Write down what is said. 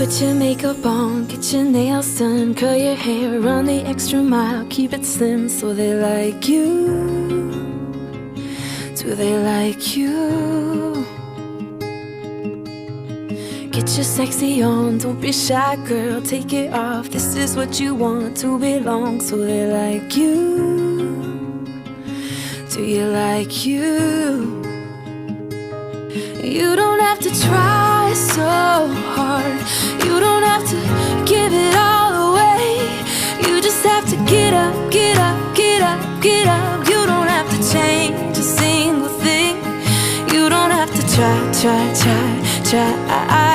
Put your makeup on, get your nails done, curl your hair, run the extra mile, keep it slim so they like you. Do they like you? Get your sexy on, don't be shy girl, take it off. This is what you want, to belong, so they like you. Do you like you? You don't have to try so hard, you don't have to give it all away. You just have to get up, get up, get up, get up. You don't have to change a single thing. You don't have to try, try, try, try.